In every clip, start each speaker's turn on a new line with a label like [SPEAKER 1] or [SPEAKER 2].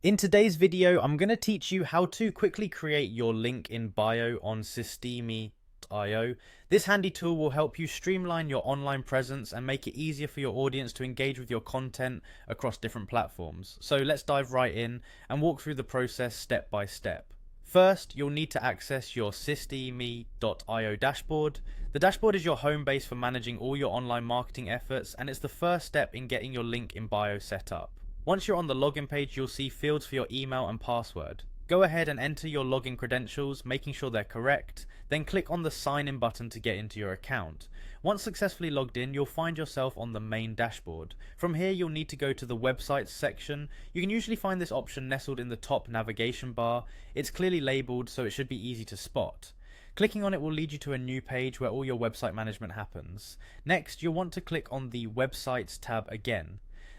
[SPEAKER 1] In today's video, I'm going to teach you how to quickly create your link in bio on Systemi.io. This handy tool will help you streamline your online presence and make it easier for your audience to engage with your content across different platforms. So let's dive right in and walk through the process step by step. First, you'll need to access your Systemi.io dashboard. The dashboard is your home base for managing all your online marketing efforts, and it's the first step in getting your link in bio set up. Once you're on the login page, you'll see fields for your email and password. Go ahead and enter your login credentials, making sure they're correct, then click on the sign in button to get into your account. Once successfully logged in, you'll find yourself on the main dashboard. From here, you'll need to go to the websites section. You can usually find this option nestled in the top navigation bar. It's clearly labeled, so it should be easy to spot. Clicking on it will lead you to a new page where all your website management happens. Next, you'll want to click on the Websites tab again.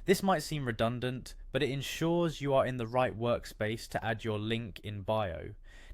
[SPEAKER 1] This might seem redundant, but it ensures you are in the right workspace to add your link in bio.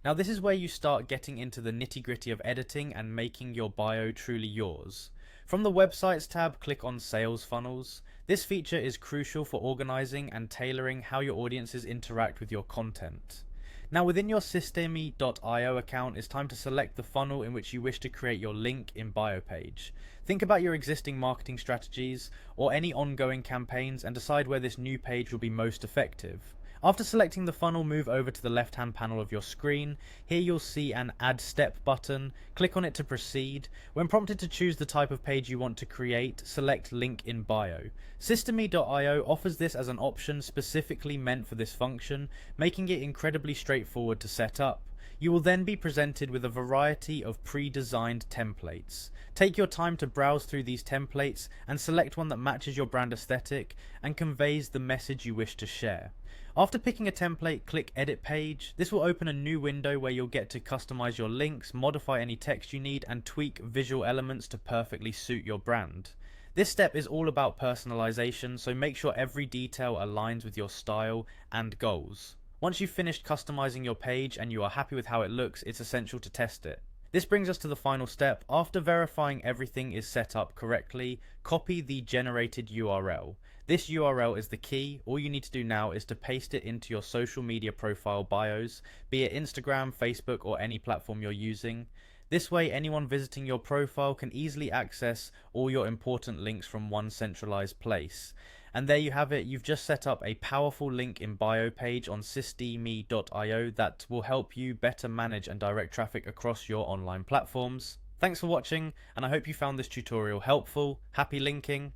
[SPEAKER 1] Now this is where you start getting into the nitty-gritty of editing and making your bio truly yours. From the Websites tab, click on Sales Funnels. This feature is crucial for organizing and tailoring how your audiences interact with your content. Now within your Systemi.io account, it's time to select the funnel in which you wish to create your link in bio page. Think about your existing marketing strategies or any ongoing campaigns and decide where this new page will be most effective. After selecting the funnel, move over to the left hand panel of your screen. Here you'll see an Add Step button. Click on it to proceed. When prompted to choose the type of page you want to create, select Link in Bio. Systemi.io offers this as an option specifically meant for this function, making it incredibly straightforward to set up. You will then be presented with a variety of pre-designed templates. Take your time to browse through these templates and select one that matches your brand aesthetic and conveys the message you wish to share. After picking a template, click Edit Page. This will open a new window where you'll get to customize your links, modify any text you need, and tweak visual elements to perfectly suit your brand. This step is all about personalization, so make sure every detail aligns with your style and goals. Once you've finished customizing your page and you are happy with how it looks, it's essential to test it. This brings us to the final step. After verifying everything is set up correctly, copy the generated URL. This URL is the key. All you need to do now is to paste it into your social media profile bios, be it Instagram, Facebook, or any platform you're using. This way, anyone visiting your profile can easily access all your important links from one centralized place. And there you have it. You've just set up a powerful link in bio page on Systemi.io that will help you better manage and direct traffic across your online platforms. Thanks for watching, and I hope you found this tutorial helpful. Happy linking!